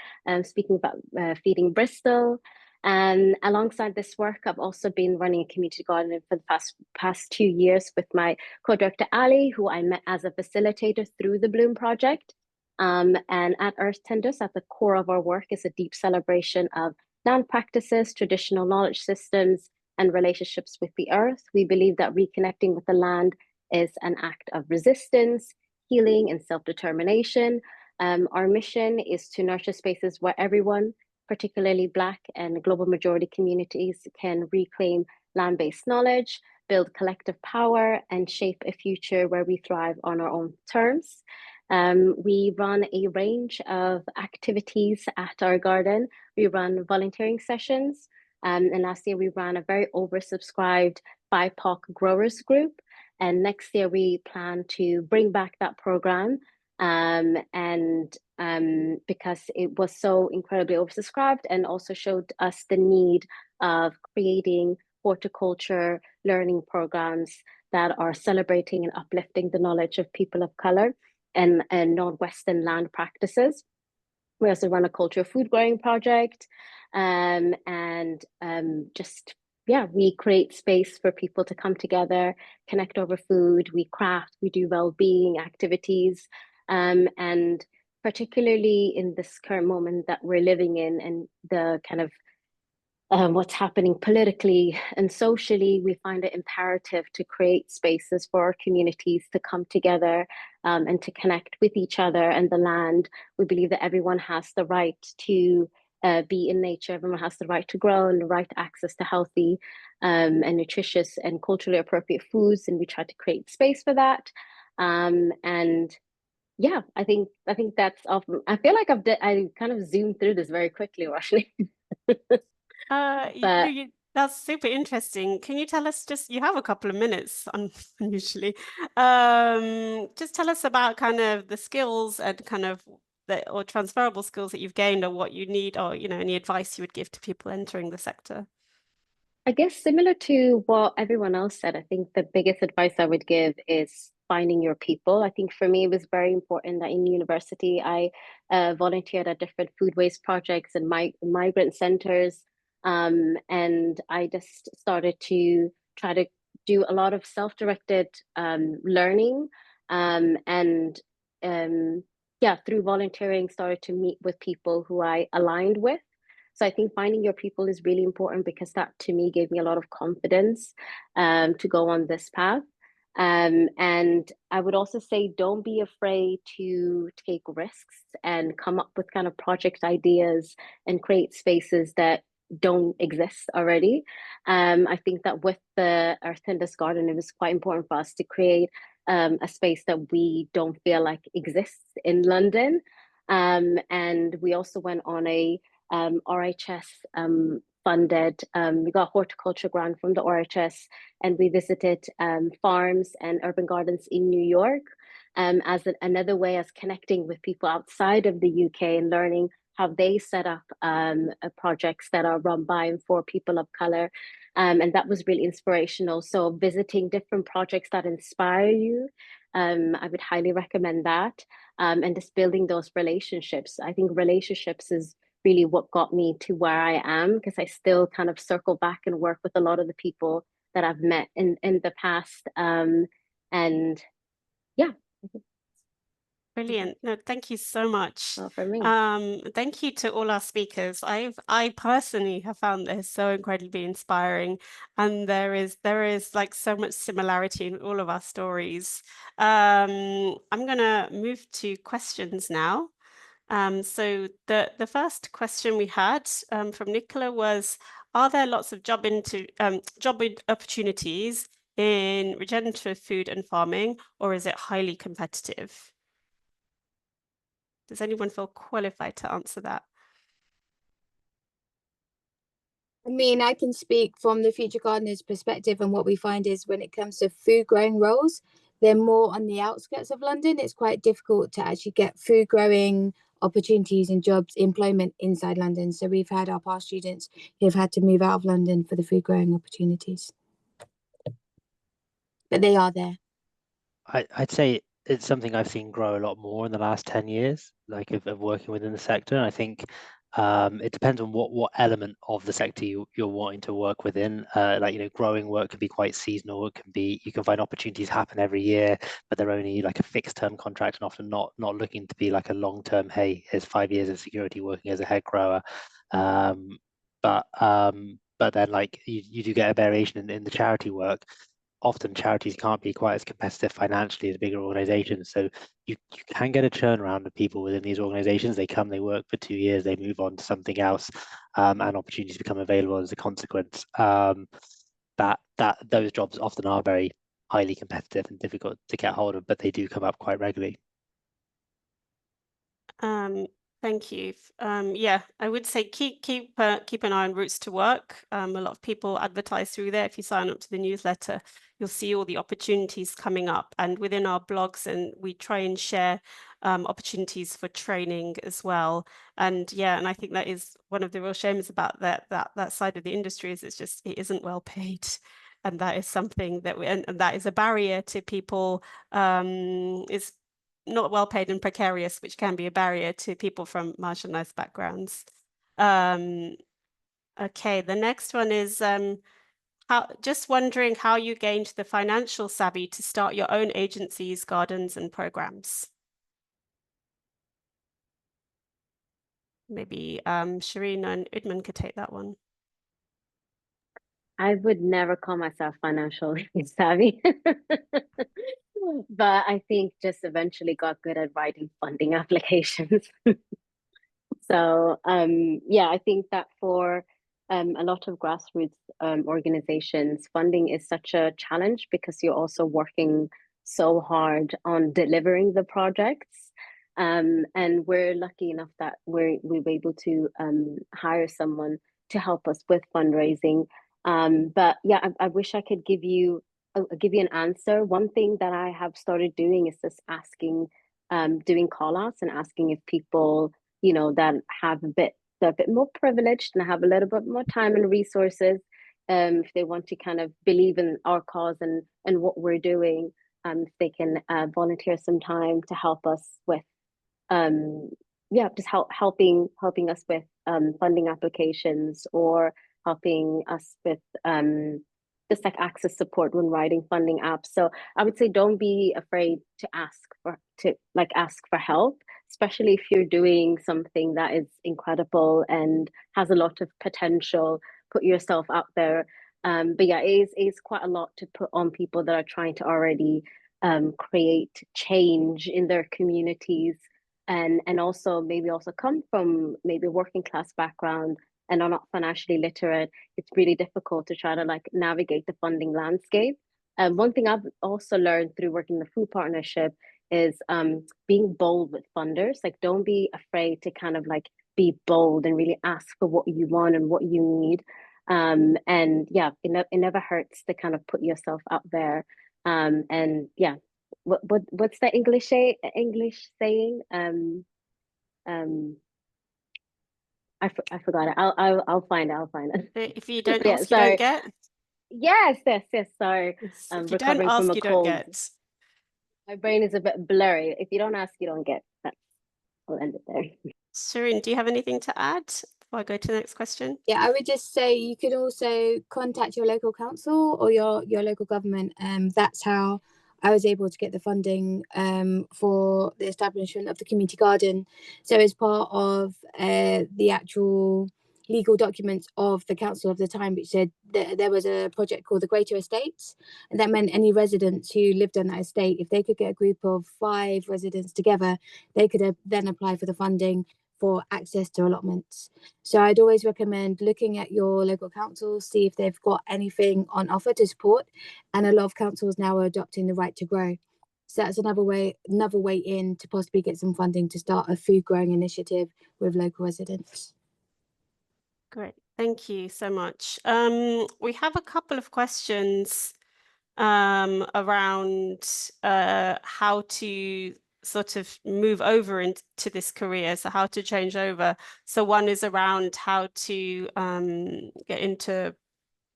speaking about feeding Bristol. And alongside this work, I've also been running a community garden for the past 2 years with my co-director, Ali, who I met as a facilitator through the Bloom project. And at Earth Tenders, at the core of our work is a deep celebration of land practices, traditional knowledge systems, and relationships with the earth. We believe that reconnecting with the land is an act of resistance, healing, and self-determination. Our mission is to nurture spaces where everyone, particularly Black and global majority communities, can reclaim land-based knowledge, build collective power, and shape a future where we thrive on our own terms. We run a range of activities at our garden. We run volunteering sessions, and last year we ran a very oversubscribed BIPOC growers group. And next year we plan to bring back that program, because it was so incredibly oversubscribed and also showed us the need of creating horticulture learning programs that are celebrating and uplifting the knowledge of people of color and non-Western land practices. We also run a culture of food growing project, we create space for people to come together, connect over food, we craft, we do well-being activities, and particularly in this current moment that we're living in and the kind of what's happening politically and socially, we find it imperative to create spaces for our communities to come together and to connect with each other and the land. We believe that everyone has the right to be in nature, everyone has the right to grow and the right to access to healthy and nutritious and culturally appropriate foods, and we try to create space for that. Yeah, I think that's often. I feel like I kind of zoomed through this very quickly, Roshni. That's super interesting. Can you tell us, you have a couple of minutes, unusually, just tell us about kind of the skills and kind of or transferable skills that you've gained, or what you need, or any advice you would give to people entering the sector. I guess similar to what everyone else said, I think the biggest advice I would give is finding your people. I think for me, it was very important that in university, I volunteered at different food waste projects and migrant centers. And I just started to try to do a lot of self-directed learning, through volunteering, started to meet with people who I aligned with. So I think finding your people is really important, because that to me gave me a lot of confidence to go on this path. And I would also say, don't be afraid to take risks and come up with kind of project ideas and create spaces that don't exist already. I think that with the Earth Tenders Garden, it was quite important for us to create a space that we don't feel like exists in London. And we also went on a RHS funded, we got a horticulture grant from the RHS, and we visited farms and urban gardens in New York as another way as connecting with people outside of the UK and learning how they set up projects that are run by and for people of color. And that was really inspirational. So visiting different projects that inspire you, I would highly recommend that. And just building those relationships. I think relationships is really what got me to where I am, because I still kind of circle back and work with a lot of the people that I've met in the past. And yeah. Brilliant. No, thank you so much. Well, for me. Thank you to all our speakers. I personally have found this so incredibly inspiring, and there is like so much similarity in all of our stories. I'm gonna move to questions now. So the first question we had from Nicola was, are there lots of job opportunities in regenerative food and farming, or is it highly competitive? Does anyone feel qualified to answer that? I mean, I can speak from the Future Gardeners perspective, and what we find is when it comes to food growing roles, they're more on the outskirts of London. It's quite difficult to actually get food growing opportunities and jobs, employment inside London. So we've had our past students who have had to move out of London for the food growing opportunities. But they are there. I'd say it's something I've seen grow a lot more in the last 10 years, like of working within the sector. And I think it depends on what element of the sector you're wanting to work within. Like, you know, growing work can be quite seasonal. It can be, you can find opportunities happen every year, but they're only like a fixed term contract and often not looking to be like a long term, hey, here's 5 years of security working as a head grower. But then like you do get a variation in the charity work. Often charities can't be quite as competitive financially as bigger organizations. So you can get a turnaround of people within these organizations. They come, they work for 2 years, they move on to something else, and opportunities become available as a consequence. That those jobs often are very highly competitive and difficult to get hold of, but they do come up quite regularly. Thank you. Yeah, I would say keep an eye on Routes to Work. A lot of people advertise through there. If you sign up to the newsletter, you'll see all the opportunities coming up. And within our blogs, and we try and share opportunities for training as well. And yeah, and I think that is one of the real shames about that side of the industry, is it isn't well paid. And that is something that and that is a barrier to people. Is not well paid and precarious, which can be a barrier to people from marginalized backgrounds. Okay, the next one is just wondering how you gained the financial savvy to start your own agencies, gardens, and programs. Maybe Shereen and Idman could take that one. I would never call myself financially savvy, but I think just eventually got good at writing funding applications. So yeah, I think that for a lot of grassroots organizations, funding is such a challenge because you're also working so hard on delivering the projects. And we're lucky enough that we were able to hire someone to help us with fundraising. But yeah, I wish I could give you an answer. One thing that I have started doing is just asking, doing call outs and asking if people, you know, that have they're a bit more privileged and have a little bit more time and resources, if they want to kind of believe in our cause and what we're doing, if they can volunteer some time to help us with just helping us with funding applications, or helping us with just like access support when writing funding apps. So I would say don't be afraid to ask for help, especially if you're doing something that is incredible and has a lot of potential. Put yourself out there. But yeah, it is quite a lot to put on people that are trying to already create change in their communities, and also maybe also come from maybe working class background and are not financially literate. It's really difficult to try to like navigate the funding landscape. One thing I've also learned through working the food partnership is being bold with funders. Like, don't be afraid to kind of like be bold and really ask for what you want and what you need. And yeah, it never hurts to kind of put yourself out there. And yeah, what's the English saying? Um, I forgot it. I'll find it. I'll find it. If you don't Yeah, ask, you don't sorry. get. Yes. Sorry. Yes, I'm if you don't recovering from ask, a you don't cold. get. My brain is a bit blurry. If you don't ask, you don't get. I'll end it there. Shereen, do you have anything to add before I go to the next question? Yeah, I would just say you could also contact your local council or your local government. That's how I was able to get the funding for the establishment of the community garden. So as part of the actual legal documents of the council of the time, which said that there was a project called the Greater Estates, and that meant any residents who lived on that estate, if they could get a group of 5 residents together, they could then apply for the funding for access to allotments. So I'd always recommend looking at your local council, see if they've got anything on offer to support. And a lot of councils now are adopting the right to grow. So that's another way in to possibly get some funding to start a food growing initiative with local residents. Great, thank you so much. We have a couple of questions around how to sort of move over into this career, so how to change over. So one is around how to get into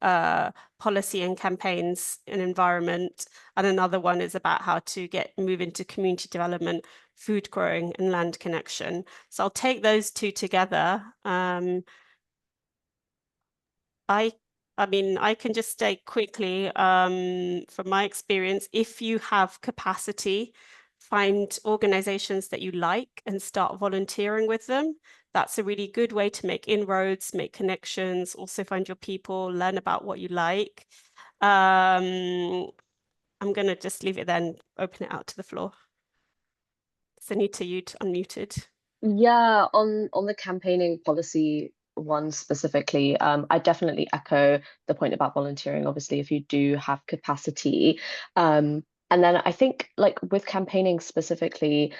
policy and campaigns and environment, and another one is about how to move into community development, food growing and land connection. So I'll take those two together. I mean, I can just state quickly from my experience, if you have capacity, find organizations that you like and start volunteering with them. That's a really good way to make inroads, make connections, also find your people, learn about what you like. I'm going to just leave it then, open it out to the floor. Sunita, you'd unmuted. Yeah, on the campaigning policy one specifically, I definitely echo the point about volunteering, obviously, if you do have capacity. And then I think like with campaigning specifically,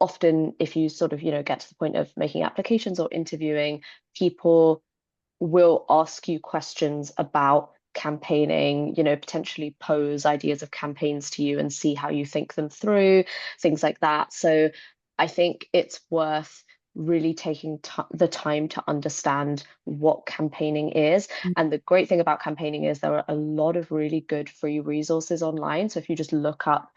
often if you sort of, get to the point of making applications or interviewing, people will ask you questions about campaigning, potentially pose ideas of campaigns to you and see how you think them through, things like that. So I think it's worth really taking the time to understand what campaigning is. And the great thing about campaigning is there are a lot of really good free resources online. So if you just look up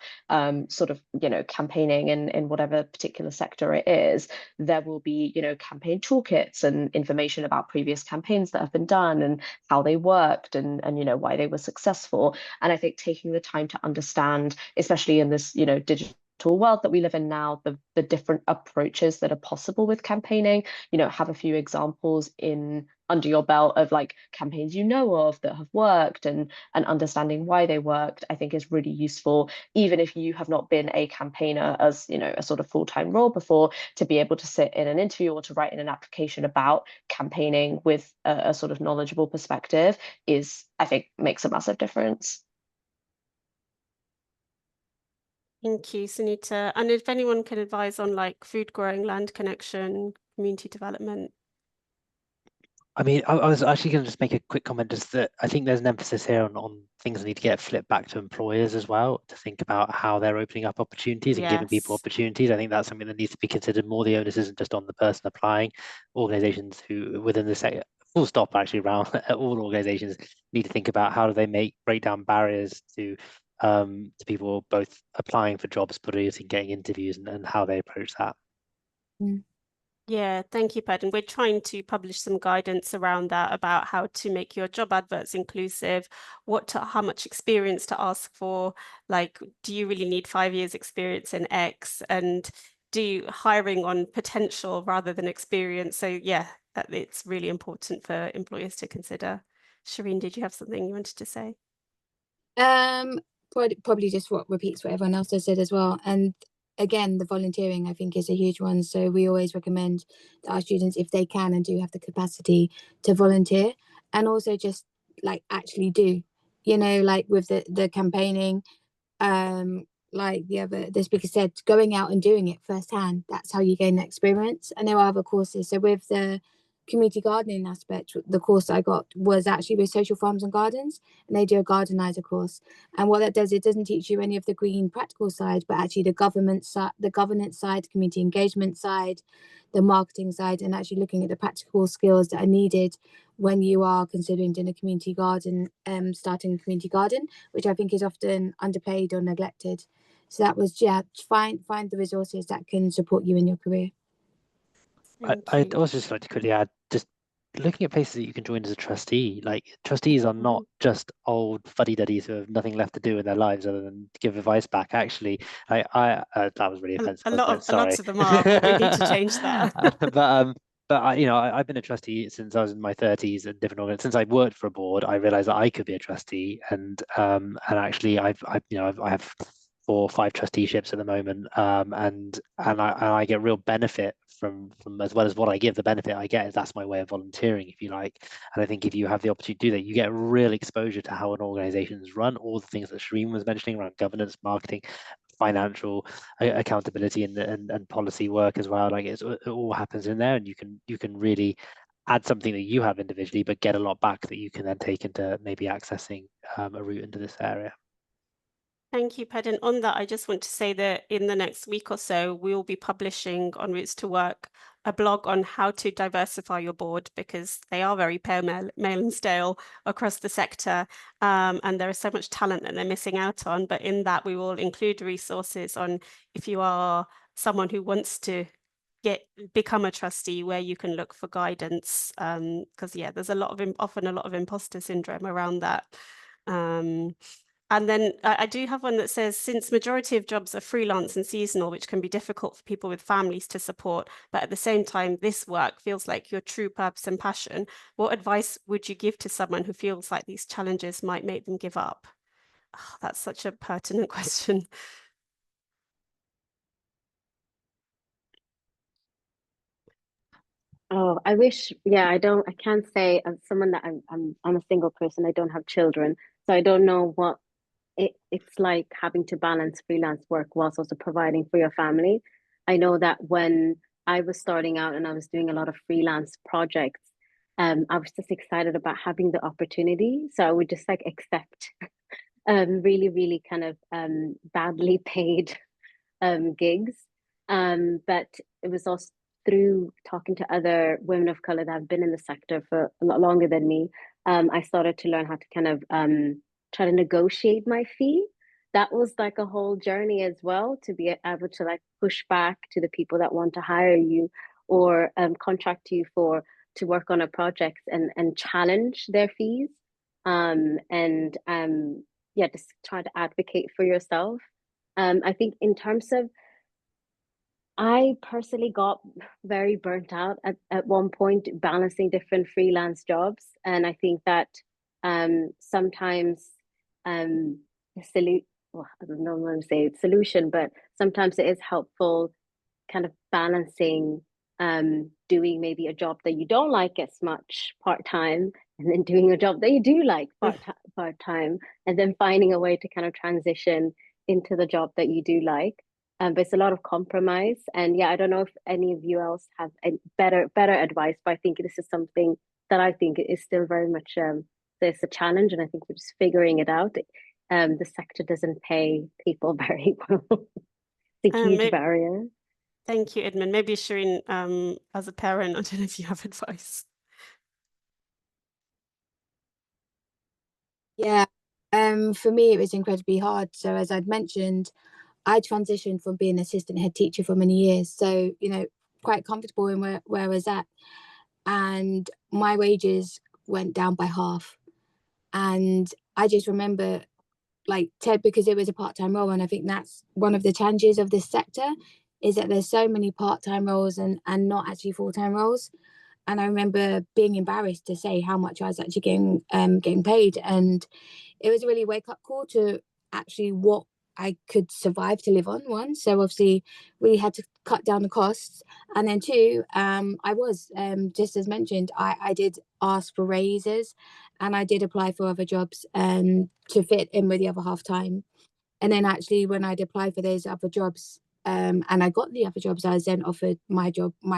sort of, campaigning in whatever particular sector it is, there will be, campaign toolkits and information about previous campaigns that have been done and how they worked and why they were successful. And I think taking the time to understand, especially in this, digital world that we live in now, the different approaches that are possible with campaigning, have a few examples under your belt of like campaigns of that have worked and understanding why they worked, I think is really useful, even if you have not been a campaigner as a sort of full-time role before, to be able to sit in an interview or to write in an application about campaigning with a sort of knowledgeable perspective I think makes a massive difference. Thank you, Sunita. And if anyone can advise on like food growing, land connection, community development. I mean, I was actually going to just make a quick comment, just that I think there's an emphasis here on things that need to get flipped back to employers as well, to think about how they're opening up opportunities and giving people opportunities. I think that's something that needs to be considered more. The onus isn't just on the person applying. Organizations who within the sector, full stop actually, around all organizations need to think about how do they break down barriers to people both applying for jobs, but also getting interviews and how they approach that. Yeah, thank you, Ped. And we're trying to publish some guidance around that, about how to make your job adverts inclusive, how much experience to ask for, like, do you really need 5 years experience in X, and hiring on potential rather than experience. So yeah, it's really important for employers to consider. Shereen, did you have something you wanted to say? Probably just what repeats what everyone else has said as well. And again, the volunteering I think is a huge one. So we always recommend that our students, if they can and do have the capacity, to volunteer, and also just like actually do, like with the campaigning, like the speaker said, going out and doing it firsthand. That's how you gain the experience. And there are other courses. So with the community gardening aspect, the course I got was actually with Social Farms and Gardens, and they do a gardenizer course. And what that does, it doesn't teach you any of the green practical side, but actually the governance side, community engagement side, the marketing side, and actually looking at the practical skills that are needed when you are considering doing a community garden, starting a community garden, which I think is often underpaid or neglected. So that was, find the resources that can support you in your career. I'd also just like to quickly add, just looking at places that you can join as a trustee. Like, trustees are not just old fuddy-duddies who have nothing left to do in their lives other than give advice back. Actually, that was really offensive. A lot of them are, but we need to change that. But I've been a trustee since I was in my 30s in different organizations. Since I worked for a board, I realized that I could be a trustee, and actually I have 4 or 5 trusteeships at the moment, and I get real benefit from as well as what I give. The benefit I get is that's my way of volunteering, if you like. And I think if you have the opportunity to do that, you get real exposure to how an organization is run, all the things that Shereen was mentioning around governance, marketing, financial accountability, and policy work as well. Like, it all happens in there, and you can really add something that you have individually, but get a lot back that you can then take into maybe accessing a route into this area. Thank you, Ped. And on that, I just want to say that in the next week or so, we will be publishing on Routes to Work a blog on how to diversify your board, because they are very pale and stale across the sector, and there is so much talent that they're missing out on. But in that, we will include resources on if you are someone who wants to become a trustee, where you can look for guidance, because there's often a lot of imposter syndrome around that. And then I do have one that says, since majority of jobs are freelance and seasonal, which can be difficult for people with families to support, but at the same time, this work feels like your true purpose and passion, what advice would you give to someone who feels like these challenges might make them give up? Oh, that's such a pertinent question. Oh, I wish, I can't say, as someone that I'm a single person, I don't have children, so I don't know what it's like having to balance freelance work whilst also providing for your family. I know that when I was starting out and I was doing a lot of freelance projects, I was just excited about having the opportunity. So I would just like accept really, really kind of badly paid gigs. But it was also through talking to other women of color that have been in the sector for a lot longer than me, I started to learn how to kind of try to negotiate my fee. That was like a whole journey as well, to be able to like push back to the people that want to hire you or contract you to work on a project and challenge their fees. Just try to advocate for yourself. I think in terms of, I personally got very burnt out at one point balancing different freelance jobs. And I think that sometimes I don't know what to say solution, but sometimes it is helpful kind of balancing doing maybe a job that you don't like as much part-time, and then doing a job that you do like part-time, and then finding a way to kind of transition into the job that you do like. But it's a lot of compromise. And I don't know if any of you else have better advice, but I think this is something that I think is still very much there's a challenge, and I think we're just figuring it out. The sector doesn't pay people very well. It's a huge barrier. Thank you, Idman. Maybe Shereen, as a parent, I don't know if you have advice. Yeah, for me, it was incredibly hard. So as I'd mentioned, I transitioned from being assistant head teacher for many years. So, quite comfortable in where I was at. And my wages went down by half. And I just remember, like Ted, because it was a part-time role, and I think that's one of the challenges of this sector, is that there's so many part-time roles and not actually full-time roles. And I remember being embarrassed to say how much I was actually getting paid. And it was a really wake-up call to actually what I could survive to live on, one. So obviously we had to cut down the costs. And then two, I was, just as mentioned, I did ask for raises, and I did apply for other jobs to fit in with the other half time. And then actually when I'd applied for those other jobs, and I got the other jobs, I was then offered my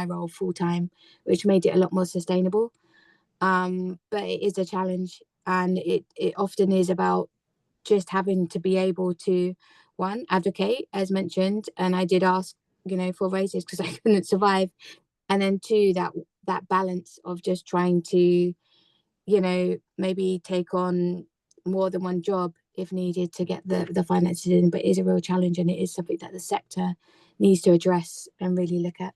role full time, which made it a lot more sustainable. But it is a challenge, and it often is about just having to be able to, one, advocate, as mentioned, and I did ask, for raises because I couldn't survive. And then two, that balance of just trying to, maybe take on more than one job if needed to get the finances in, but it is a real challenge, and it is something that the sector needs to address and really look at.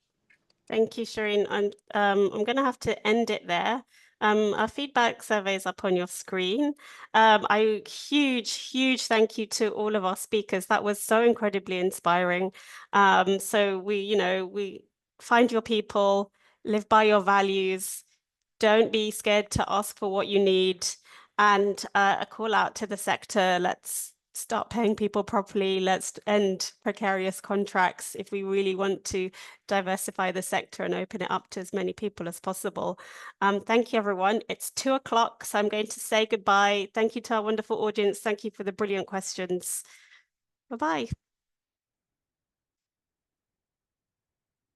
Thank you, Shereen. I'm going to have to end it there. Our feedback survey is up on your screen. Huge thank you to all of our speakers. That was so incredibly inspiring. So we find your people, live by your values, don't be scared to ask for what you need, and a call out to the sector. Let's start paying people properly. Let's end precarious contracts if we really want to diversify the sector and open it up to as many people as possible. Thank you, everyone. It's 2:00, so I'm going to say goodbye. Thank you to our wonderful audience. Thank you for the brilliant questions. Bye-bye.